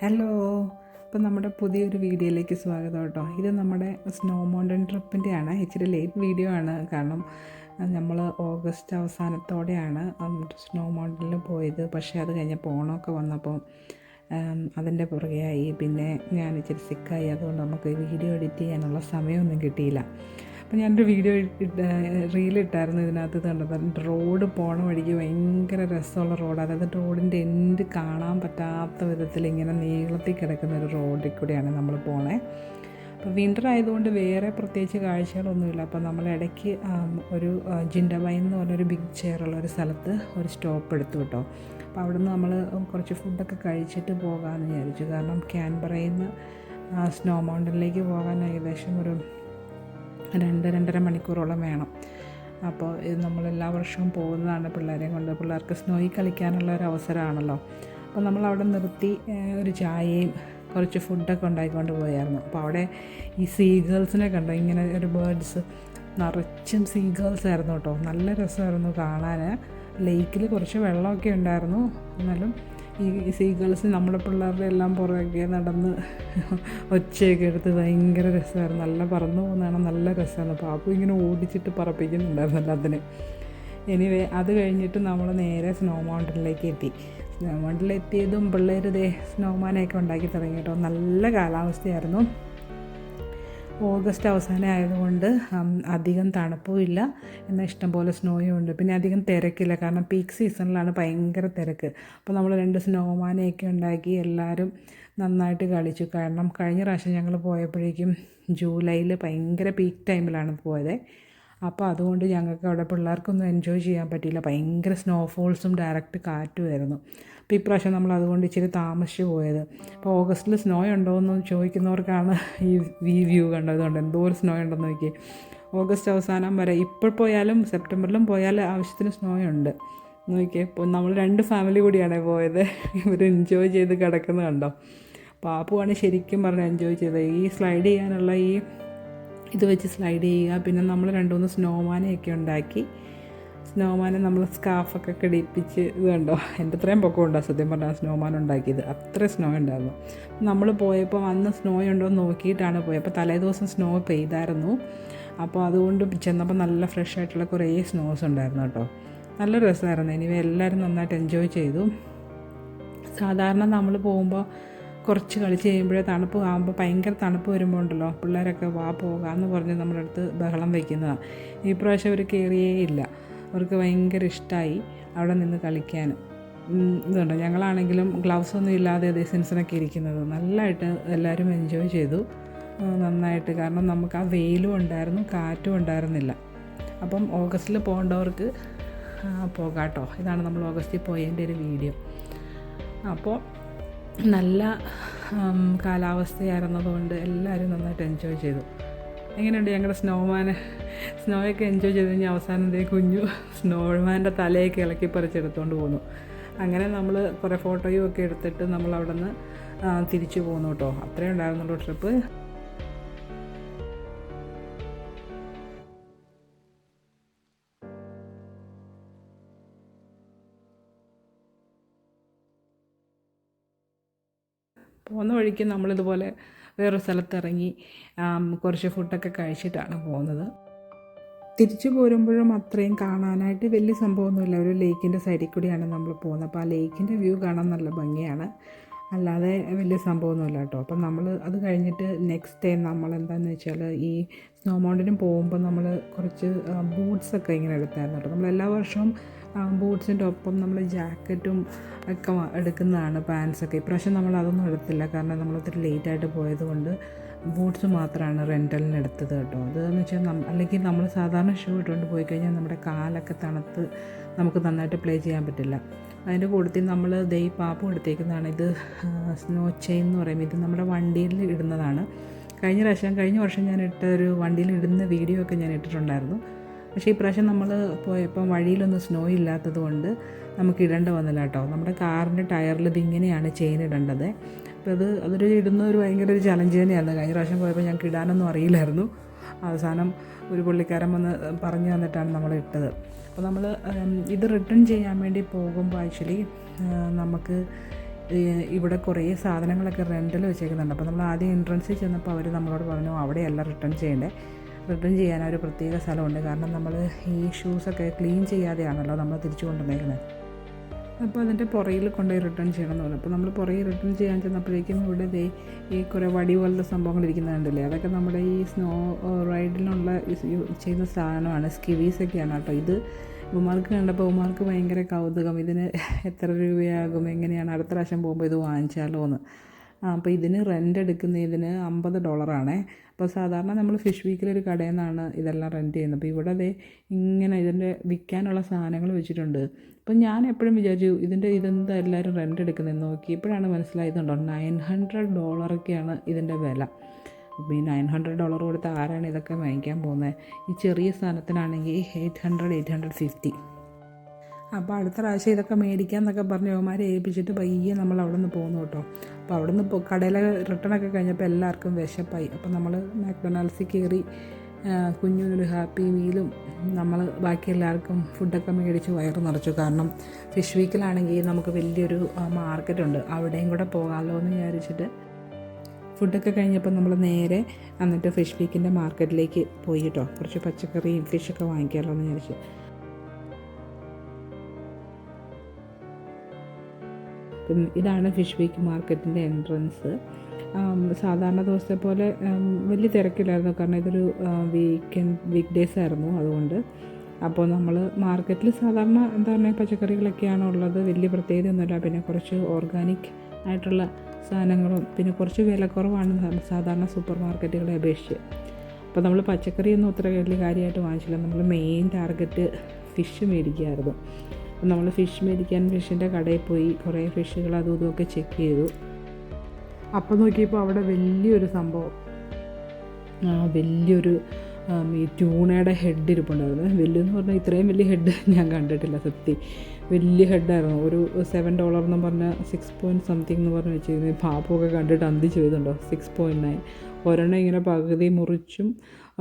Hello. അപ്പോൾ നമ്മുടെ പുതിയൊരു വീഡിയോയിലേക്ക് സ്വാഗതം കേട്ടോ. ഇത് നമ്മുടെ സ്നോ മൗണ്ടൻ ട്രിപ്പിൻ്റെയാണ്. ഇച്ചിരി ലേറ്റ് വീഡിയോ ആണ്, കാരണം നമ്മൾ ഓഗസ്റ്റ് അവസാനത്തോടെയാണ് സ്നോ മൗണ്ടനിൽ പോയത്. പക്ഷേ അത് കഴിഞ്ഞപ്പോൾ ഓണമൊക്കെ വന്നപ്പോൾ അതിൻ്റെ പുറകെയായി. പിന്നെ ഞാൻ ഇച്ചിരി സിക്കായി, അതുകൊണ്ട് നമുക്ക് വീഡിയോ എഡിറ്റ് ചെയ്യാനുള്ള സമയമൊന്നും കിട്ടിയില്ല. അപ്പോൾ ഞാനൊരു വീഡിയോ റീലിട്ടായിരുന്നു. ഇതിനകത്ത് കണ്ടത് റോഡ് പോണ വഴിക്ക് ഭയങ്കര രസമുള്ള റോഡ്, അതായത് റോഡിൻ്റെ എൻഡ് കാണാൻ പറ്റാത്ത വിധത്തിൽ ഇങ്ങനെ നീളത്തിൽ കിടക്കുന്ന ഒരു റോഡിൽ കൂടെയാണ് നമ്മൾ പോണേ. അപ്പോൾ വിൻ്റർ ആയതുകൊണ്ട് വേറെ പ്രത്യേകിച്ച് കാഴ്ചകളൊന്നുമില്ല. അപ്പോൾ നമ്മൾ ഇടയ്ക്ക് ഒരു ജിൻഡബൈൻ എന്ന് പറഞ്ഞൊരു ബിഗ് ചെയറുള്ള ഒരു സ്ഥലത്ത് ഒരു സ്റ്റോപ്പ് എടുത്തു കേട്ടോ. അപ്പോൾ അവിടെ നിന്ന് നമ്മൾ കുറച്ച് ഫുഡൊക്കെ കഴിച്ചിട്ട് പോകാമെന്ന് വിചാരിച്ചു. കാരണം ക്യാൻബറയിൽ നിന്ന് സ്നോ മൗണ്ടനിലേക്ക് പോകാൻ ഏകദേശം ഒരു 2-2.5 മണിക്കൂറോളം വേണം. അപ്പോൾ ഇത് നമ്മളെല്ലാ വർഷവും പോകുന്നതാണ് പിള്ളേരെയും കൊണ്ട്. പിള്ളേർക്ക് സ്നോയിൽ കളിക്കാനുള്ള ഒരു അവസരമാണല്ലോ. അപ്പോൾ നമ്മളവിടെ നിർത്തി ഒരു ചായയും കുറച്ച് ഫുഡൊക്കെ ഉണ്ടാക്കിക്കൊണ്ട് പോയായിരുന്നു. അപ്പോൾ അവിടെ ഈ സീഗേൾസിനെ കണ്ടോ, ഇങ്ങനെ ഒരു ബേർഡ്സ് നിറച്ചും സീഗേൾസ് ആയിരുന്നു കേട്ടോ. നല്ല രസമായിരുന്നു കാണാൻ. ലേക്കിൽ കുറച്ച് വെള്ളമൊക്കെ ഉണ്ടായിരുന്നു, എന്നാലും ഈ സീഗേൾസ് നമ്മുടെ പിള്ളേരുടെ എല്ലാം പുറകെ നടന്ന് ഒച്ചയൊക്കെ എടുത്ത് ഭയങ്കര രസമായിരുന്നു. നല്ല പറന്നു പോകുന്നതാണ്, നല്ല രസമാണ്. പാപ്പു ഇങ്ങനെ ഓടിച്ചിട്ട് പറപ്പിക്കുന്നുണ്ടായിരുന്നു എല്ലാത്തിനും. എനിവേ അത് കഴിഞ്ഞിട്ട് നമ്മൾ നേരെ സ്നോ മൗണ്ടനിലേക്ക് എത്തി. സ്നോ മൗണ്ടനിൽ എത്തിയതും പിള്ളേർ സ്നോമാനെയൊക്കെ ഉണ്ടാക്കി തുടങ്ങി കേട്ടോ. നല്ല കാലാവസ്ഥയായിരുന്നു. ഓഗസ്റ്റ് അവസാനം ആയതുകൊണ്ട് അധികം തണുപ്പുമില്ല, എന്നാൽ ഇഷ്ടംപോലെ സ്നോയും ഉണ്ട്. പിന്നെ അധികം തിരക്കില്ല, കാരണം പീക്ക് സീസണിലാണ് ഭയങ്കര തിരക്ക്. അപ്പോൾ നമ്മൾ 2 സ്നോമാനെയൊക്കെ ഉണ്ടാക്കി എല്ലാവരും നന്നായിട്ട് കളിച്ചു. കാരണം കഴിഞ്ഞ പ്രാവശ്യം ഞങ്ങൾ പോയപ്പോഴേക്കും ജൂലൈയിൽ ഭയങ്കര പീക്ക് ടൈമിലാണ് പോയത്. അപ്പോൾ അതുകൊണ്ട് ഞങ്ങൾക്ക് അവിടെ പിള്ളേർക്കൊന്നും എൻജോയ് ചെയ്യാൻ പറ്റിയില്ല. ഭയങ്കര സ്നോഫോൾസും ഡയറക്റ്റ് കാറ്റുമായിരുന്നു. അപ്പോൾ ഇപ്രാവശ്യം നമ്മൾ അതുകൊണ്ട് ഇച്ചിരി താമസിച്ച് പോയത്. അപ്പോൾ ഓഗസ്റ്റിൽ സ്നോ ഉണ്ടോ എന്ന് ചോദിക്കുന്നവർക്കാണ് ഈ വ്യൂ കണ്ടതുകൊണ്ട് എന്തോ ഒരു സ്നോ ഉണ്ടെന്ന് നോക്കി. ഓഗസ്റ്റ് അവസാനം വരെ ഇപ്പോൾ പോയാലും സെപ്റ്റംബറിലും പോയാൽ ആവശ്യത്തിന് സ്നോ ഉണ്ട് നോക്കിയേ. ഇപ്പോൾ നമ്മൾ 2 ഫാമിലി കൂടിയാണ് പോയത്. ഇവർ എൻജോയ് ചെയ്ത് കിടക്കുന്നത് കണ്ടോ. പാപ്പുവാണ് ശരിക്കും പറഞ്ഞാൽ എൻജോയ് ചെയ്തത്. ഈ സ്ലൈഡ് ചെയ്യാനുള്ള ഇത് വെച്ച് സ്ലൈഡ് ചെയ്യുക. പിന്നെ നമ്മൾ 2-3 സ്നോമാനെയൊക്കെ ഉണ്ടാക്കി. സ്നോമാനെ നമ്മൾ സ്കാർഫൊക്കെ ഇടിപ്പിച്ച് ഇത് കണ്ടോ, എൻ്റെ അത്രയും പൊക്കം ഉണ്ടാകും സത്യം പറഞ്ഞാൽ സ്നോമാൻ ഉണ്ടാക്കിയത്. അത്ര സ്നോ ഉണ്ടായിരുന്നു. നമ്മൾ പോയപ്പോൾ അന്ന് സ്നോ ഉണ്ടോ എന്ന് നോക്കിയിട്ടാണ് പോയത്. അപ്പോൾ തലേദിവസം സ്നോ പെയ്തായിരുന്നു. അപ്പോൾ അതുകൊണ്ട് ചെന്നപ്പോൾ നല്ല ഫ്രഷ് ആയിട്ടുള്ള കുറേ സ്നോസ് ഉണ്ടായിരുന്നു കേട്ടോ. നല്ല രസമായിരുന്നു. ഇനി എല്ലാവരും നന്നായിട്ട് എൻജോയ് ചെയ്തു. സാധാരണ നമ്മൾ പോകുമ്പോൾ കുറച്ച് കളിച്ച് കഴിയുമ്പോഴേ തണുപ്പ് ആകുമ്പോൾ ഭയങ്കര തണുപ്പ് വരുമ്പോൾ ഉണ്ടല്ലോ, പിള്ളേരൊക്കെ പോകാമെന്ന് പറഞ്ഞ് നമ്മുടെ അടുത്ത് ബഹളം വയ്ക്കുന്നതാണ്. ഈ പ്രാവശ്യം അവർ കയറിയേ ഇല്ല. അവർക്ക് ഭയങ്കര ഇഷ്ടമായി അവിടെ നിന്ന് കളിക്കാൻ. ഇതുണ്ട്, ഞങ്ങളാണെങ്കിലും ഗ്ലൗസ് ഒന്നും ഇല്ലാതെ സെൻസിനൊക്കെ ഇരിക്കുന്നത്. നല്ലതായിട്ട് എല്ലാവരും എൻജോയ് ചെയ്തു നന്നായിട്ട്. കാരണം നമുക്ക് ആ വെയിലും ഉണ്ടായിരുന്നു, കാറ്റും ഉണ്ടായിരുന്നില്ല. അപ്പം ഓഗസ്റ്റിൽ പോകേണ്ടവർക്ക് പോകാം കേട്ടോ. ഇതാണ് നമ്മൾ ഓഗസ്റ്റിൽ പോയതിൻ്റെ ഒരു വീഡിയോ. അപ്പോൾ നല്ല കാലാവസ്ഥയായിരുന്നതുകൊണ്ട് എല്ലാവരും നന്നായിട്ട് എൻജോയ് ചെയ്തു. എങ്ങനെയുണ്ട് ഞങ്ങളുടെ സ്നോയൊക്കെ എൻജോയ് ചെയ്ത് കഴിഞ്ഞാൽ അവസാനം കുഞ്ഞു സ്നോമാൻ്റെ തലയൊക്കെ ഇളക്കി പറിച്ചെടുത്തുകൊണ്ട് പോന്നു. അങ്ങനെ നമ്മൾ കുറേ ഫോട്ടോയും ഒക്കെ എടുത്തിട്ട് നമ്മൾ അവിടെ നിന്ന് തിരിച്ചു പോന്നു കേട്ടോ. അത്രയും ഉണ്ടായിരുന്നുള്ളൂ ട്രിപ്പ്. പോകുന്ന വഴിക്ക് നമ്മളിതുപോലെ വേറൊരു സ്ഥലത്തിറങ്ങി കുറച്ച് ഫുഡൊക്കെ കഴിച്ചിട്ടാണ് പോകുന്നത്. തിരിച്ചു പോരുമ്പോഴും അത്രയും കാണാനായിട്ട് വലിയ സംഭവമൊന്നുമില്ല. ഒരു ലേക്കിൻ്റെ സൈഡിൽ കൂടിയാണ് നമ്മൾ പോകുന്നത്. അപ്പോൾ ആ ലേക്കിൻ്റെ വ്യൂ കാണാൻ നല്ല ഭംഗിയാണ്, അല്ലാതെ വലിയ സംഭവമൊന്നുമില്ല കേട്ടോ. അപ്പം നമ്മൾ അത് കഴിഞ്ഞിട്ട് നെക്സ്റ്റ് ഡേ നമ്മൾ എന്താണെന്ന് വെച്ചാൽ ഈ സ്നോ മൗണ്ടനും പോകുമ്പോൾ നമ്മൾ കുറച്ച് ബൂട്ട്സൊക്കെ ഇങ്ങനെ എടുത്തായിരുന്നു കേട്ടോ. നമ്മൾ എല്ലാ വർഷവും ബൂട്ട്സിൻ്റെ ഒപ്പം നമ്മൾ ജാക്കറ്റും ഒക്കെ എടുക്കുന്നതാണ്, പാൻസൊക്കെ. ഇപ്രാവശ്യം നമ്മൾ അതൊന്നും എടുത്തില്ല, കാരണം നമ്മളൊത്തിരി ലേറ്റായിട്ട് പോയതുകൊണ്ട് ബൂട്ട്സ് മാത്രമാണ് റെൻ്റലിന് എടുത്തത് കേട്ടോ. അതെന്ന് വെച്ചാൽ അല്ലെങ്കിൽ നമ്മൾ സാധാരണ ഷൂ ഇട്ടുകൊണ്ട് പോയി കഴിഞ്ഞാൽ നമ്മുടെ കാലൊക്കെ തണുത്ത് നമുക്ക് നന്നായിട്ട് പ്ലേ ചെയ്യാൻ പറ്റില്ല. അതിൻ്റെ കൂട്ടത്തിൽ നമ്മൾ പാപ്പു എടുത്തേക്കുന്നതാണ്. ഇത് സ്നോ ചെയിൻ എന്ന് പറയും. ഇത് നമ്മുടെ വണ്ടിയിൽ ഇടുന്നതാണ്. കഴിഞ്ഞ വർഷം ഞാൻ ഇട്ട ഒരു വണ്ടിയിൽ ഇടുന്ന വീഡിയോ ഒക്കെ ഞാൻ ഇട്ടിട്ടുണ്ടായിരുന്നു. പക്ഷേ ഈ പ്രാവശ്യം നമ്മൾ പോയപ്പം വഴിയിലൊന്നും സ്നോ ഇല്ലാത്തത് കൊണ്ട് നമുക്ക് ഇടേണ്ട വന്നില്ല കേട്ടോ. നമ്മുടെ കാറിൻ്റെ ടയറിൽ ഇതിങ്ങനെയാണ് ചെയിൻ ഇടേണ്ടത്. അപ്പോൾ അതൊരു ഇടുന്ന ഒരു ഭയങ്കര ഒരു ചലഞ്ച് തന്നെയായിരുന്നു. കഴിഞ്ഞ പ്രാവശ്യം പോയപ്പോൾ ഞങ്ങൾക്ക് ഇടാനൊന്നും അറിയില്ലായിരുന്നു. അവസാനം ഒരു പുള്ളിക്കാരൻ വന്ന് പറഞ്ഞു തന്നിട്ടാണ് നമ്മൾ ഇട്ടത്. അപ്പോൾ നമ്മൾ ഇത് റിട്ടേൺ ചെയ്യാൻ വേണ്ടി പോകുമ്പോൾ ആക്ച്വലി നമുക്ക് ഇവിടെ കുറേ സാധനങ്ങളൊക്കെ റെൻറ്റിൽ വെച്ചേക്കുന്നുണ്ട്. അപ്പോൾ നമ്മൾ ആദ്യം എൻട്രൻസിൽ ചെന്നപ്പോൾ അവർ നമ്മളോട് പറഞ്ഞു അവിടെയല്ല റിട്ടേൺ ചെയ്യേണ്ടത്, റിട്ടേൺ ചെയ്യാൻ ഒരു പ്രത്യേക സ്ഥലമുണ്ട്. കാരണം നമ്മൾ ഈ ഷൂസൊക്കെ ക്ലീൻ ചെയ്യാതെയാണല്ലോ നമ്മൾ തിരിച്ചു കൊണ്ടുവന്നേക്കുന്നത്. അപ്പോൾ അതിൻ്റെ പുറയിൽ കൊണ്ടുപോയി റിട്ടേൺ ചെയ്യണമെന്ന് പറഞ്ഞു. അപ്പോൾ നമ്മൾ പുറകിൽ റിട്ടേൺ ചെയ്യാൻ ചെന്നപ്പോഴേക്കും ഇവിടെ ഈ കുറേ വടി പോലത്തെ സംഭവങ്ങൾ ഇരിക്കുന്നുണ്ടല്ലേ, അതൊക്കെ നമ്മുടെ ഈ സ്നോ റൈഡിനുള്ള ചെയ്യുന്ന സാധനമാണ്. സ്കിവീസൊക്കെയാണ് കേട്ടോ. ഇത് ഉമ്മാർക്ക് കണ്ടപ്പോൾ ഉമ്മാർക്ക് ഭയങ്കര കൗതുകം. ഇതിന് എത്ര രൂപയാകും, എങ്ങനെയാണ്, അടുത്ത പ്രാവശ്യം പോകുമ്പോൾ ഇത് വാങ്ങിച്ചാലോ എന്ന്. അപ്പോൾ ഇതിന് റെൻ്റ് എടുക്കുന്നതിന് $50. അപ്പോൾ സാധാരണ നമ്മൾ ഫിഷ് വീക്കിലൊരു കടയിൽ നിന്നാണ് ഇതെല്ലാം റെൻറ്റ് ചെയ്യുന്നത്. അപ്പോൾ ഇവിടെ ഇങ്ങനെ ഇതിൻ്റെ വിൽക്കാനുള്ള സാധനങ്ങൾ വെച്ചിട്ടുണ്ട്. അപ്പം ഞാൻ എപ്പോഴും വിചാരിച്ചു ഇതെന്താ എല്ലാവരും റെൻ്റ് എടുക്കുന്നതെന്ന് നോക്കിയപ്പോഴാണ് മനസ്സിലായതുണ്ടോ $900 ഇതിൻ്റെ വില. അപ്പോൾ ഈ $900 കൊടുത്ത് ആരാണ് ഇതൊക്കെ വാങ്ങിക്കാൻ പോകുന്നത്? ഈ ചെറിയ സാധനത്തിനാണെങ്കിൽ 850. അപ്പോൾ അടുത്ത പ്രാവശ്യം ഇതൊക്കെ മേടിക്കാമെന്നൊക്കെ പറഞ്ഞ് യുവമാരെ ഏൽപ്പിച്ചിട്ട് പയ്യെ നമ്മൾ അവിടെ നിന്ന് പോകുന്നു കേട്ടോ. അപ്പോൾ അവിടെ നിന്ന് കടയിലെ റിട്ടേണൊക്കെ കഴിഞ്ഞപ്പോൾ എല്ലാവർക്കും വിശപ്പായി. അപ്പോൾ നമ്മൾ മാക്ഡൊണാൾഡ്സിൽ കയറി കുഞ്ഞിനൊരു ഹാപ്പി മീലും നമ്മൾ ബാക്കി എല്ലാവർക്കും ഫുഡൊക്കെ മേടിച്ച് വയറ് നിറച്ചു. കാരണം ഫിഷ് വീക്കിലാണെങ്കിൽ നമുക്ക് വലിയൊരു മാർക്കറ്റുണ്ട്, അവിടെയും കൂടെ പോകാമല്ലോ എന്ന് വിചാരിച്ചിട്ട് ഫുഡൊക്കെ കഴിഞ്ഞപ്പോൾ നമ്മൾ നേരെ എന്നിട്ട് ഫിഷ് വീക്കിൻ്റെ മാർക്കറ്റിലേക്ക് പോയി കേട്ടോ. കുറച്ച് പച്ചക്കറിയും ഫിഷൊക്കെ വാങ്ങിക്കാമല്ലോ എന്ന് വിചാരിച്ചു. ഇതാണ് ഫിഷ് വീക്ക് മാർക്കറ്റിൻ്റെ എൻട്രൻസ്. സാധാരണ ദിവസത്തെ പോലെ വലിയ തിരക്കില്ലായിരുന്നു, കാരണം ഇതൊരു വീക്ക് ഡേയ്സ് ആയിരുന്നു അതുകൊണ്ട്. അപ്പോൾ നമ്മൾ മാർക്കറ്റിൽ സാധാരണ എന്താ പറയുക പച്ചക്കറികളൊക്കെയാണ് ഉള്ളത്, വലിയ പ്രത്യേകതയൊന്നുമില്ല. പിന്നെ കുറച്ച് ഓർഗാനിക് ആയിട്ടുള്ള സാധനങ്ങളും പിന്നെ കുറച്ച് വിലക്കുറവാണ് സാധാരണ സൂപ്പർ മാർക്കറ്റുകളെ അപേക്ഷിച്ച്. അപ്പോൾ നമ്മൾ പച്ചക്കറിയൊന്നും അത്ര വലിയ കാര്യമായിട്ട് വാങ്ങിച്ചില്ല. നമ്മൾ മെയിൻ ടാർഗറ്റ് ഫിഷ് മേടിക്കുകയായിരുന്നു. അപ്പോൾ നമ്മൾ ഫിഷ് മേടിക്കാൻ ഫിഷിൻ്റെ കടയിൽ പോയി കുറേ ഫിഷുകൾ അതും ഇതുമൊക്കെ ചെക്ക് ചെയ്തു. അപ്പോൾ നോക്കിയപ്പോൾ അവിടെ വലിയൊരു സംഭവം, വലിയൊരു ഈ ട്യൂണയുടെ ഹെഡ് ഇരിപ്പുണ്ടായിരുന്നു. വലിയെന്ന് പറഞ്ഞാൽ ഇത്രയും വലിയ ഹെഡ് ഞാൻ കണ്ടിട്ടില്ല സത്യം. വലിയ ഹെഡായിരുന്നു. ഒരു $7 എന്ന് പറഞ്ഞാൽ 6 എന്ന് പറഞ്ഞ് വെച്ചിരുന്നു. പാപ്പമൊക്കെ കണ്ടിട്ട് അന്തി ചെയ്തുണ്ടോ, 6.9. ഒരെണ്ണം ഇങ്ങനെ പകുതി മുറിച്ചും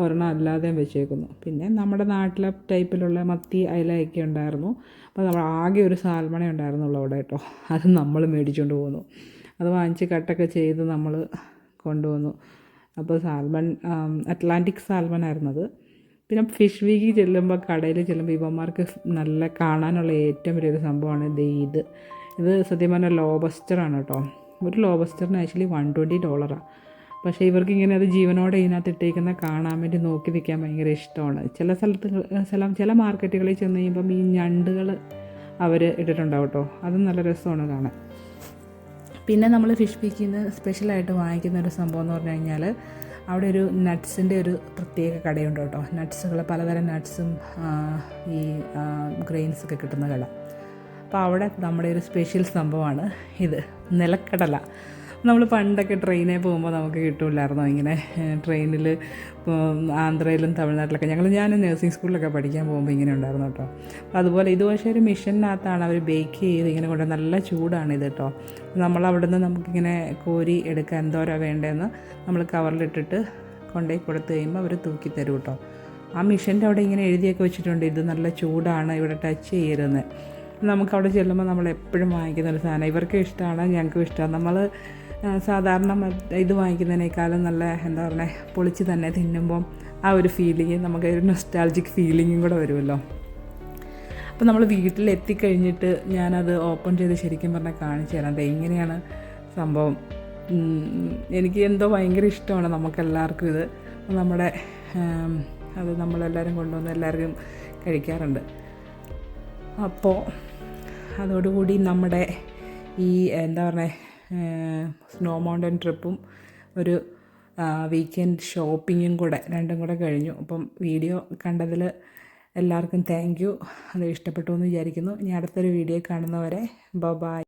ഒരെണ്ണം അല്ലാതെയും വെച്ചേക്കുന്നു. പിന്നെ നമ്മുടെ നാട്ടിലെ ടൈപ്പിലുള്ള മത്തി അയലയൊക്കെ ഉണ്ടായിരുന്നു. അപ്പോൾ നമ്മൾ ആകെ ഒരു സാൽമണേ ഉണ്ടായിരുന്നുള്ളൂ അവിടെ കേട്ടോ. അത് നമ്മൾ മേടിച്ചുകൊണ്ട് പോന്നു. അത് വാങ്ങിച്ച് കട്ടൊക്കെ ചെയ്ത് നമ്മൾ കൊണ്ടുവന്നു. അപ്പോൾ സാൽമൺ അറ്റ്ലാന്റിക് സാൽമൺ ആയിരുന്നത്. പിന്നെ ഫിഷ് വീക്കിൽ ചെല്ലുമ്പോൾ കടയിൽ ചെല്ലുമ്പോൾ ഇവന്മാർക്ക് നല്ല കാണാനുള്ള ഏറ്റവും വലിയൊരു സംഭവമാണ് ഇത് സത്യം പറഞ്ഞാൽ ലോബസ്റ്ററാണ് കേട്ടോ. ഒരു ലോബസ്റ്ററിന് ആക്ച്വലി $120. പക്ഷേ ഇവർക്ക് ഇങ്ങനെ അത് ജീവനോടെ ഇതിനകത്ത് ഇട്ടേക്കുന്ന കാണാൻ വേണ്ടി നോക്കി നിൽക്കാൻ ഭയങ്കര ഇഷ്ടമാണ്. ചില മാർക്കറ്റുകളിൽ ചെന്ന് കഴിയുമ്പം ഈ ഞണ്ടുകൾ അവർ ഇട്ടിട്ടുണ്ടാവും കേട്ടോ. അതും നല്ല രസമാണ് കാണാൻ. പിന്നെ നമ്മൾ ഫിഷ് വീക്കിൽ നിന്ന് സ്പെഷ്യലായിട്ട് വാങ്ങിക്കുന്ന ഒരു സംഭവം എന്ന് പറഞ്ഞു കഴിഞ്ഞാൽ അവിടെ ഒരു നട്ട്സിൻ്റെ ഒരു പ്രത്യേക കടയുണ്ട് കേട്ടോ. നട്ട്സുകൾ പലതരം നട്ട്സും ഈ ഗ്രെയിൻസൊക്കെ കിട്ടുന്ന കട. അപ്പോൾ അവിടെ നമ്മുടെ ഒരു സ്പെഷ്യൽ സംഭവമാണ് ഇത്, നിലക്കടല. നമ്മൾ പണ്ടൊക്കെ ട്രെയിനിൽ പോകുമ്പോൾ നമുക്ക് കിട്ടില്ലായിരുന്നോ ഇങ്ങനെ ട്രെയിനിൽ, ആന്ധ്രയിലും തമിഴ്നാട്ടിലൊക്കെ ഞാൻ നഴ്സിംഗ് സ്കൂളിലൊക്കെ പഠിക്കാൻ പോകുമ്പോൾ ഇങ്ങനെ ഉണ്ടായിരുന്നു കേട്ടോ. അപ്പോൾ അതുപോലെ ഇത് പക്ഷേ ഒരു മിഷനകത്താണ് അവർ ബേക്ക് ചെയ്ത് ഇങ്ങനെ കൊണ്ട്, നല്ല ചൂടാണിത് കേട്ടോ. നമ്മളവിടുന്ന് നമുക്കിങ്ങനെ കോരി എടുക്കാൻ എന്തോരാ വേണ്ടതെന്ന് നമ്മൾ കവറിലിട്ടിട്ട് കൊണ്ടുപോയി കൊടുത്തു കഴിയുമ്പോൾ അവർ തൂക്കി തരും കേട്ടോ. ആ മിഷൻ്റെ അവിടെ ഇങ്ങനെ എഴുതിയൊക്കെ വെച്ചിട്ടുണ്ട്, ഇത് നല്ല ചൂടാണ്, ഇവിടെ ടച്ച് ചെയ്യരുതെന്ന്. നമുക്കവിടെ ചെല്ലുമ്പോൾ നമ്മൾ എപ്പോഴും വാങ്ങിക്കുന്ന ഒരു സാധനം. ഇവർക്കും ഇഷ്ടമാണ്, ഞങ്ങൾക്കും ഇഷ്ടമാണ്. നമ്മൾ സാധാരണ ഇത് വാങ്ങിക്കുന്നതിനേക്കാളും നല്ല എന്താ പറയുക പൊളിച്ച് തന്നെ തിന്നുമ്പം ആ ഒരു ഫീലിങ്, നമുക്ക് ഒരു നൊസ്റ്റാൾജിക് ഫീലിങ്ങും കൂടെ വരുമല്ലോ. അപ്പോൾ നമ്മൾ വീട്ടിലെത്തിക്കഴിഞ്ഞിട്ട് ഞാനത് ഓപ്പൺ ചെയ്ത് ശരിക്കും പറഞ്ഞാൽ കാണിച്ചു തരാം. അത് എങ്ങനെയാണ് സംഭവം. എനിക്ക് എന്തോ ഭയങ്കര ഇഷ്ടമാണ് നമുക്കെല്ലാവർക്കും ഇത്. നമ്മുടെ അത് നമ്മളെല്ലാവരും കൊണ്ടുവന്ന് എല്ലാവർക്കും കഴിക്കാറുണ്ട്. അപ്പോൾ അതോടുകൂടി നമ്മുടെ ഈ എന്താ പറയുക സ്നോ മൗണ്ടൻ ട്രിപ്പും ഒരു വീക്കെൻഡ് ഷോപ്പിങ്ങും കൂടെ രണ്ടും കൂടെ കഴിഞ്ഞു. അപ്പം വീഡിയോ കണ്ടതിൽ എല്ലാവർക്കും താങ്ക് യു. അത് ഇഷ്ടപ്പെട്ടു എന്ന് വിചാരിക്കുന്നു. ഇനി അടുത്തൊരു വീഡിയോ കാണുന്നവരെ ബൈ.